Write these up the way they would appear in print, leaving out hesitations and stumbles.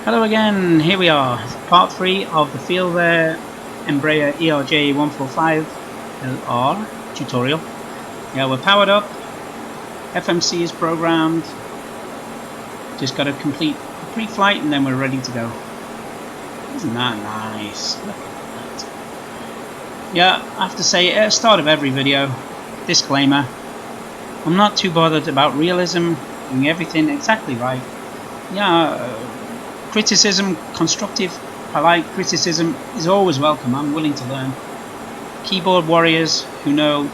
Hello again, here we are, part 3 of the Feelthere Embraer ERJ 145 LR tutorial. Yeah, we're powered up, FMC is programmed, just got to complete the pre-flight and then we're ready to go. Isn't that nice? Look at that. Yeah, I have to say at the start of every video, disclaimer, I'm not too bothered about realism, doing everything exactly right. Yeah, criticism, constructive, polite criticism is always welcome. I'm willing to learn. Keyboard warriors who know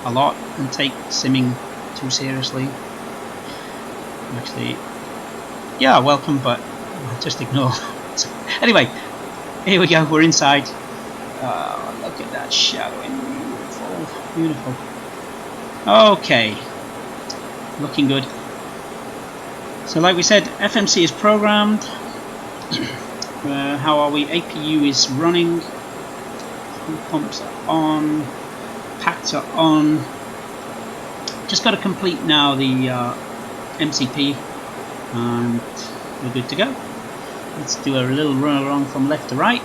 a lot and take simming too seriously, actually, yeah, welcome, but just ignore. So, anyway, here we go, we're inside. Look at that shadowing, beautiful, beautiful. Okay, looking good. So like we said, FMC is programmed. How are we? APU is running. Pumps are on. Packs are on. Just got to complete now the MCP and we're good to go. Let's do a little run along from left to right.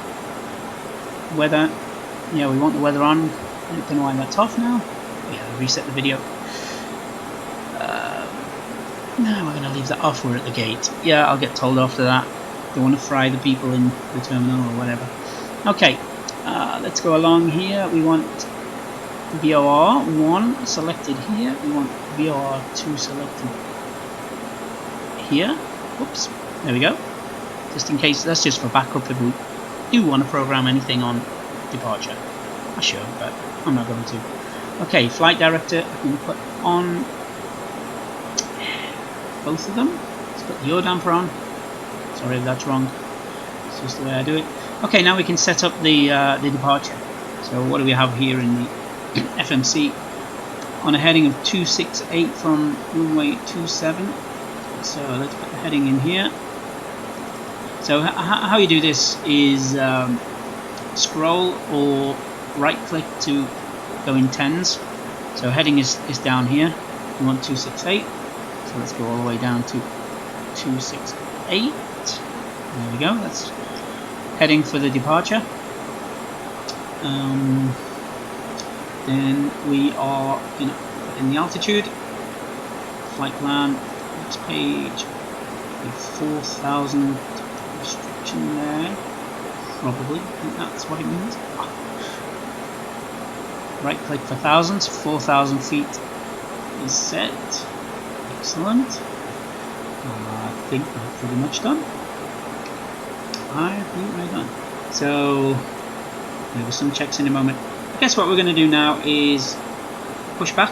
Weather. Yeah, we want the weather on. I don't know why that's off now. Yeah, reset the video. No, we're going to leave that off. We're at the gate. Yeah, I'll get told after that. Don't want to fry the people in the terminal or whatever. Okay, let's go along here. We want VOR1 selected here. We want VOR2 selected here. Oops, there we go. Just in case, that's just for backup if we do want to program anything on departure. I should, but I'm not going to. Okay, flight director, I can put on both of them. Let's put the yaw damper on. Sorry if that's wrong. It's just the way I do it. Okay, now we can set up the departure. So what do we have here in the FMC? On a heading of 268 from runway 27. So let's put the heading in here. So how you do this is scroll or right click to go in tens. So heading is down here. We want 268. So let's go all the way down to 268. There we go. That's heading for the departure. Then we are in the altitude. Flight plan. Next page. 4,000 restriction there. Probably. I think that's what it means. Right click for thousands. 4,000 feet is set. Excellent. I think we're pretty much done. I think we're done. So there were some checks in a moment. I guess what we're going to do now is push back,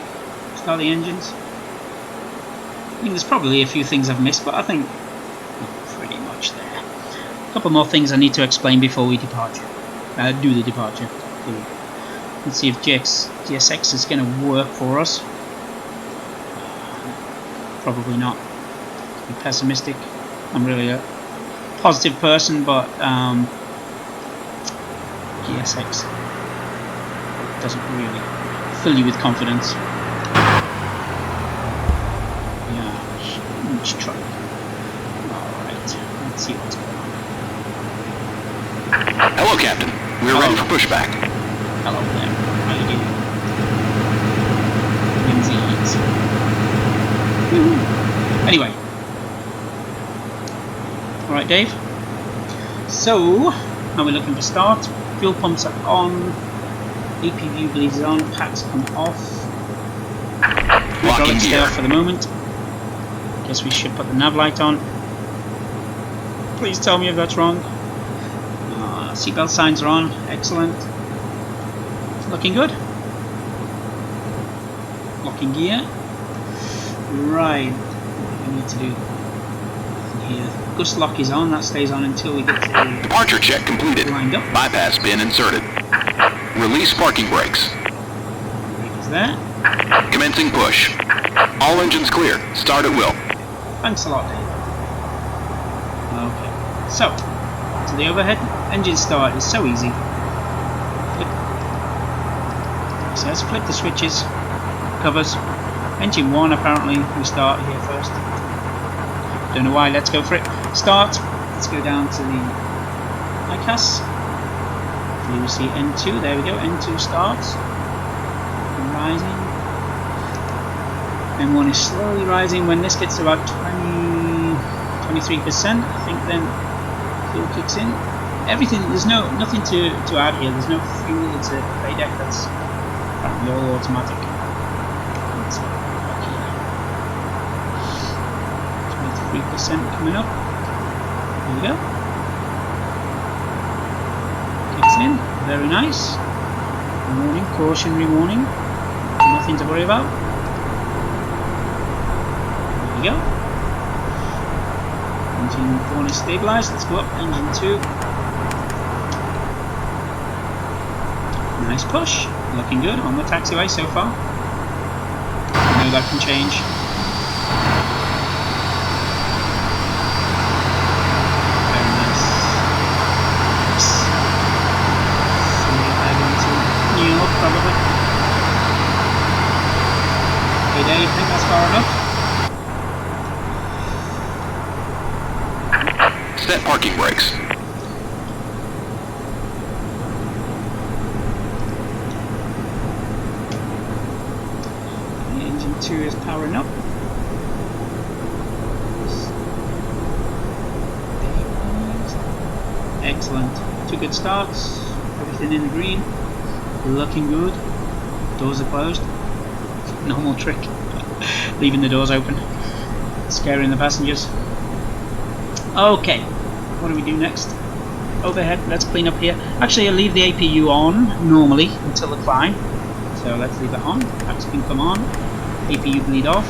start the engines. I think there's probably a few things I've missed, but I think we're pretty much there. A couple more things I need to explain before we do the departure. Let's see if GSX is going to work for us. Probably not. Be pessimistic. I'm really a positive person, but GSX doesn't really fill you with confidence. Yeah, huge truck. Alright, let's see what's going on. Hello, Captain. We're ready for pushback. Hello there. How you doing? Lindsay's. Anyway, alright Dave, so now we're looking for start. Fuel pumps are on, APU bleeds is on, packs come off. Hydraulics stay off for the moment. Guess we should put the nav light on. Please tell me if that's wrong. Seatbelt signs are on, excellent. It's looking good. Locking gear. Right, what do we need to do here? Gust lock is on, that stays on until we get to the departure check completed. Lined up. Bypass pin inserted. Release parking brakes. Brake is there. Commencing push. All engines clear. Start at will. Thanks a lot, Dave. Okay, so to the overhead engine start is so easy. So let's flip the switches, covers. Engine 1 apparently we start here first. Don't know why, let's go for it. Start. Let's go down to the ICAS. You will see N2, there we go, N2 starts. Rising. N1 is slowly rising. When this gets to about 23%, I think then fuel kicks in. Everything, there's nothing to add here. There's no fuel, it's a play deck that's apparently all automatic. Let's have a look here. 23% coming up. There we go. Kicks in, very nice. Warning, cautionary warning. Nothing to worry about. There we go. Engine 1 is stabilised. Let's go up. Engine 2. Nice push. Looking good on the taxiway so far. I know that can change. Very nice. Somebody heading to New York probably. I think that's far enough. Set parking brakes. The engine 2 is powering up. Excellent. 2 good starts. Everything in the green. Looking good. Doors are closed. Normal trick. Leaving the doors open. Scaring the passengers. Okay. What do we do next? Overhead. Let's clean up here. Actually, I'll leave the APU on normally until the climb. So let's leave it on. Packs can come on. APU bleed off.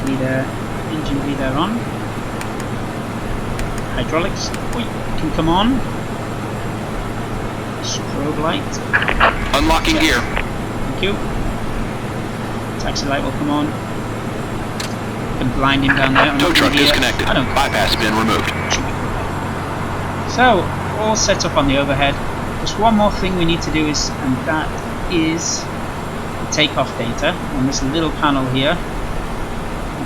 Bleeder, engine bleeder on. Hydraulics can come on. Strobe light. Unlocking gear. Thank you. Taxi light will come on. Can blind him down there. Tow truck disconnected. Bypass bin removed. So, all set up on the overhead. Just one more thing we need to do is, and that is the takeoff data on this little panel here.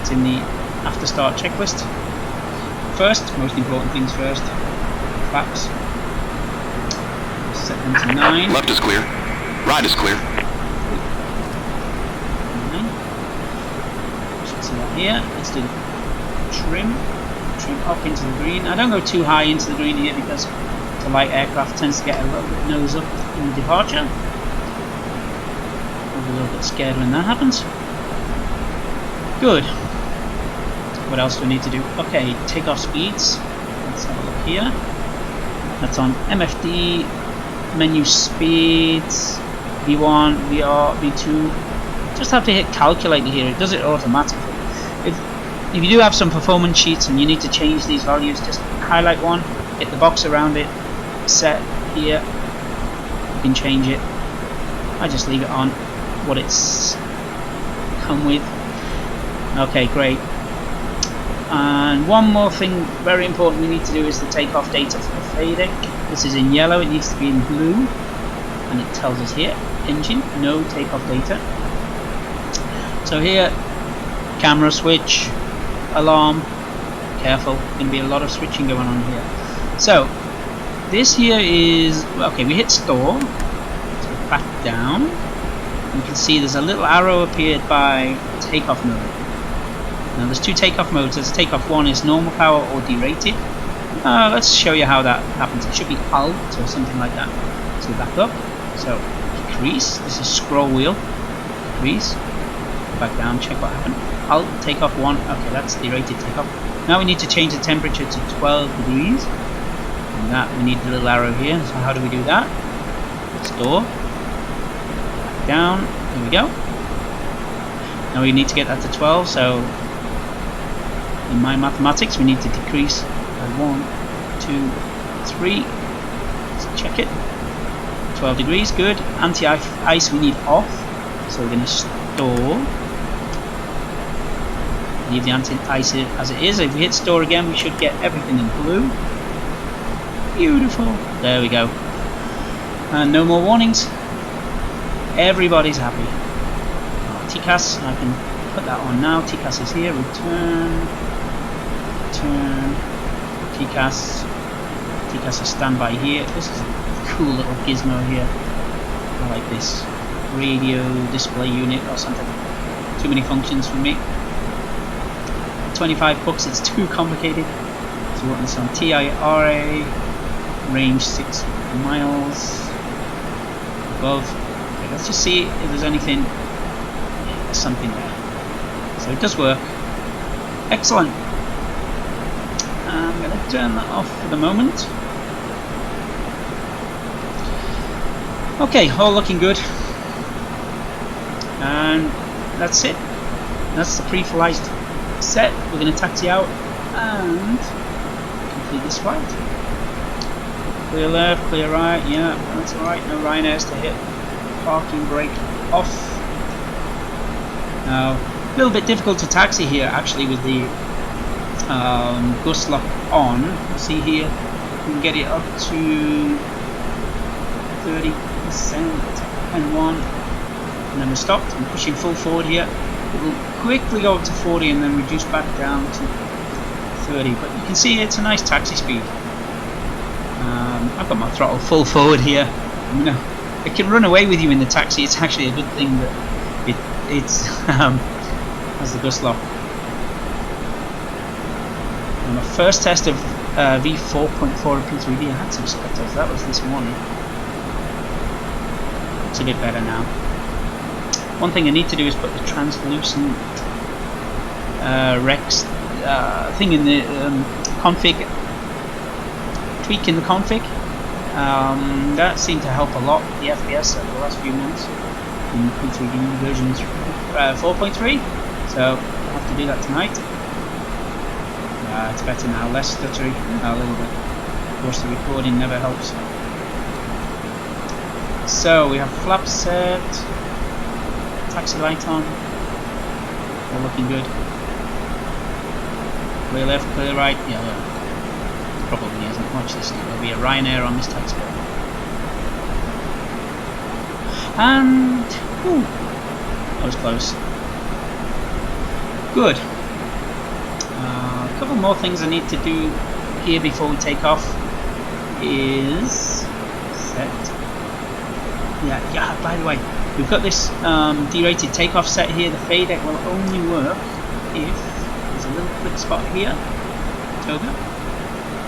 It's in the after start checklist. First, most important things first. Flaps. Set them to 9. Left is clear. Right is clear. 9. Should see that here. Let's do the trim. Trim up into the green. I don't go too high into the green here because the light aircraft tends to get a little bit nose up in the departure. I'm a little bit scared when that happens. Good. What else do we need to do? Okay, takeoff speeds. Let's have a look here. That's on MFD, menu speeds, V1, VR, V2. Just have to hit calculate here. It does it automatically. If you do have some performance sheets and you need to change these values, just highlight one, hit the box around it, set here. You can change it. I just leave it on what it's come with. Okay, great. And one more thing very important we need to do is the takeoff data for the FADEC. This is in yellow, it needs to be in blue, and it tells us here, engine, no takeoff data. So here, camera switch, alarm, careful, going to be a lot of switching going on here. So, this here is, okay, we hit store, so back down, you can see there's a little arrow appeared by takeoff mode. Now there's 2 takeoff modes. There's takeoff 1 is normal power or derated. Let's show you how that happens. It should be alt or something like that. So back up. So decrease. This is scroll wheel. Decrease. Back down. Check what happened. Alt takeoff 1. Okay, that's derated takeoff. Now we need to change the temperature to 12 degrees. And that we need the little arrow here. So how do we do that? Store. Back down. There we go. Now we need to get that to 12. So in my mathematics, we need to decrease by 1, 2, 3. Let's check it. 12 degrees, good. Anti-ice we need off, so we're going to store. Leave the anti-ice as it is. If we hit store again, we should get everything in blue. Beautiful. There we go. And no more warnings. Everybody's happy. TCAS, I can put that on now. TCAS is here. Return. TCAS. traffic has to stand by here. This is a cool little gizmo here. I like this radio display unit or something. Too many functions for me. 25 bucks, it's too complicated. So what is on TIRA, range 6 miles above. Okay, let's just see if there's anything. Yeah, there's something there. So it does work. Excellent. I'm going to turn that off for the moment. Okay, all looking good. And that's it. That's the pre-flight set. We're going to taxi out and complete this flight. Clear left, clear right. Yeah, that's alright. No Ryanairs to hit. Parking brake off. Now, a little bit difficult to taxi here actually with the gust lock on. You see here, you can get it up to 30% and 1, and then we're stopped. I'm pushing full forward here. It will quickly go up to 40 and then reduce back down to 30. But you can see it's a nice taxi speed. I've got my throttle full forward here. You know, it can run away with you in the taxi. It's actually a good thing that it's has the gust lock. On the first test of V4.4 of P3D, I had some scuttles. That was this morning. It's a bit better now. One thing I need to do is put the translucent Rex thing in the config, tweak in the config. That seemed to help a lot with the FPS over the last few months in P3D versions 4.3. So I'll have to do that tonight. It's better now, less stuttery, a little bit. Of course, the recording never helps. So we have flap set, taxi light on, all looking good. Clear left, clear right. Yeah, probably isn't much this time. There'll be a Ryanair on this taxi. And whew, that was close. Good. A couple more things I need to do here before we take off is set. Yeah, by the way, we've got this derated takeoff set here. The fade deck will only work if there's a little quick spot here. Toga.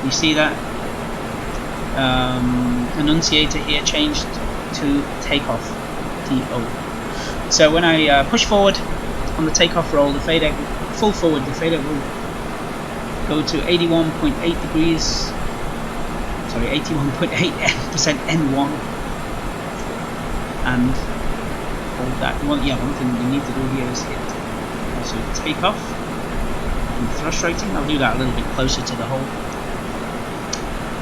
You see that annunciator here changed to takeoff, TO. So when I push forward on the takeoff roll, the fade deck, full forward, the fade deck will go to 81.8 degrees, sorry, 81.8% N1, and hold that. One thing you need to do here is hit also take off and thrust rating. I'll do that a little bit closer to the hole.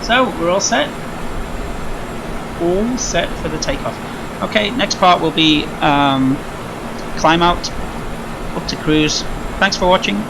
So we're all set for the takeoff. Okay, next part will be climb out, up to cruise. Thanks for watching.